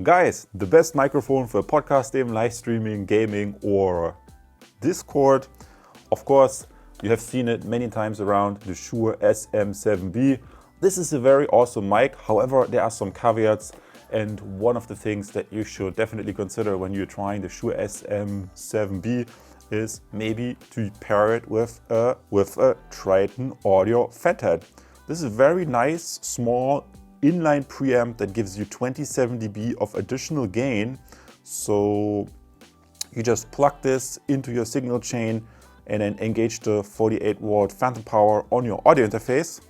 Guys, the best microphone for podcasting, live streaming, gaming, or Discord. Of course, you have seen it many times around, the Shure SM7B. This is a very awesome mic. However, there are some caveats, and one of the things that you should definitely consider when you're trying the Shure SM7B is maybe to pair it with a TritonAudio FetHead. This is a very nice, small inline preamp that gives you 27 dB of additional gain. So you just plug this into your signal chain and then engage the 48 watt phantom power on your audio interface,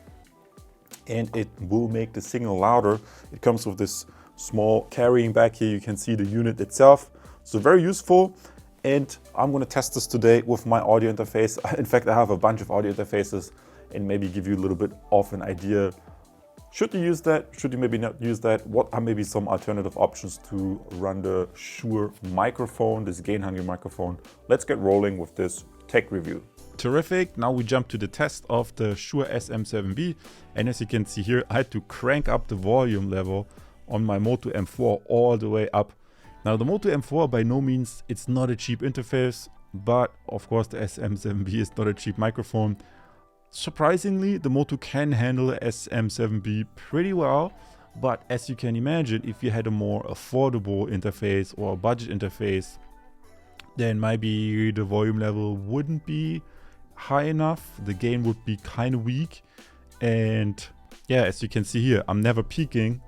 and it will make the signal louder. It comes with this small carrying bag here. You can see the unit itself. So very useful. And I'm going to test this today with my audio interface. In fact, I have a bunch of audio interfaces and maybe give you a little bit of an idea. Should you use that? Should you maybe not use that? What are maybe some alternative options to run the Shure microphone, this gain-hungry microphone? Let's get rolling with this tech review. Terrific. Now we jump to the test of the Shure SM7B. And as you can see here, I had to crank up the volume level on my MOTU M4 all the way up. Now the MOTU M4 by no means, it's not a cheap interface, but of course the SM7B is not a cheap microphone. Surprisingly, the MOTU can handle the SM7B pretty well, but as you can imagine, if you had a more affordable interface or a budget interface, then maybe the volume level wouldn't be high enough, the gain would be kind of weak, and yeah, as you can see here, I'm never peaking.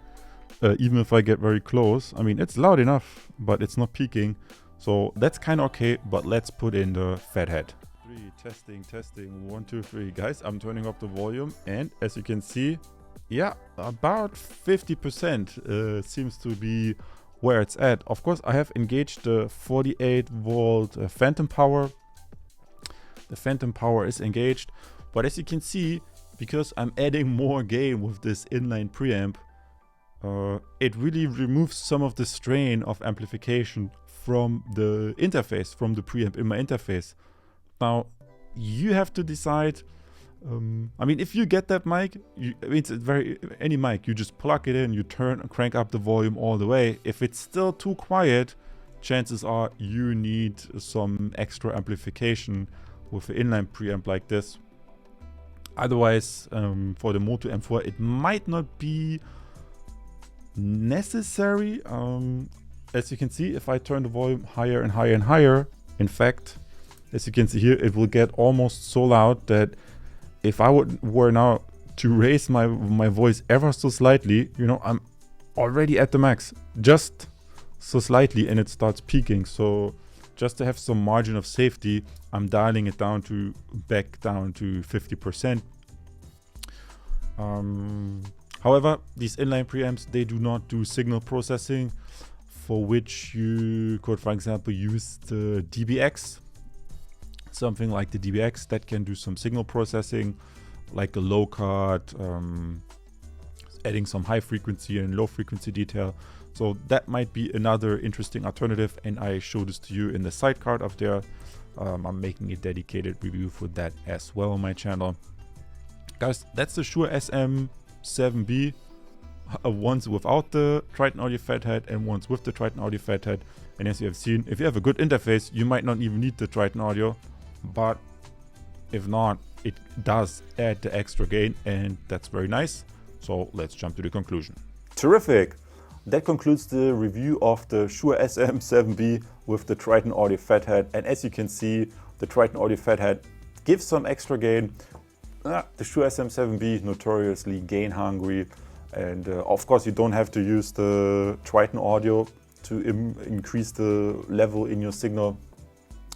Even if I get very close. I mean, it's loud enough, but it's not peaking. So that's kind of okay, but let's put in the FetHead. Testing, 1, 2, 3. Guys, I'm turning up the volume, and as you can see, yeah, about 50% seems to be where it's at. Of course, I have engaged the 48 volt phantom power. The phantom power is engaged, but as you can see, because I'm adding more gain with this inline preamp, it really removes some of the strain of amplification from the interface, from the preamp in my interface. Now, you have to decide. I mean, if you get that mic, it's any mic, you just plug it in, you crank up the volume all the way. If it's still too quiet, chances are you need some extra amplification with an inline preamp like this. Otherwise, for the MOTU M4, it might not be necessary. As you can see, if I turn the volume higher and higher and higher, in fact, as you can see here, it will get almost so loud that if I were now to raise my voice ever so slightly, you know, I'm already at the max, just so slightly, and it starts peaking. So just to have some margin of safety, I'm dialing it down back down to 50%. However, these inline preamps, they do not do signal processing, for which you could, for example, use the DBX. Something like the DBX that can do some signal processing, like a low cut, adding some high frequency and low frequency detail. So that might be another interesting alternative, and I show this to you in the side card up there. I'm making a dedicated review for that as well on my channel. Guys, that's the Shure SM7B, once without the TritonAudio FetHead and once with the TritonAudio FetHead. And as you have seen, if you have a good interface, you might not even need the TritonAudio, but if not, it does add the extra gain, and that's very nice. So let's jump to the conclusion. Terrific. That concludes the review of the Shure SM7B with the TritonAudio FetHead. And as you can see, the TritonAudio FetHead gives some extra gain. The Shure SM7B notoriously gain hungry, and of course you don't have to use the TritonAudio to increase the level in your signal.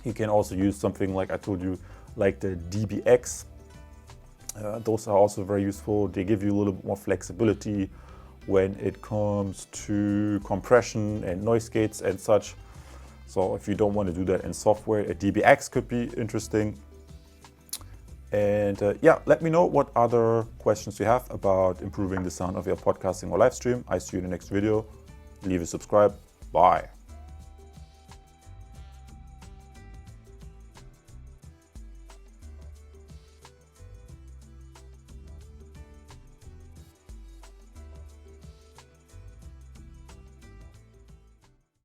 You can also use something like I told you, like the DBX. Those are also very useful. They give you a little bit more flexibility when it comes to compression and noise gates and such. So if you don't want to do that in software, a DBX could be interesting. And yeah, let me know what other questions you have about improving the sound of your podcasting or live stream. I see you in the next video. Leave a subscribe. Bye.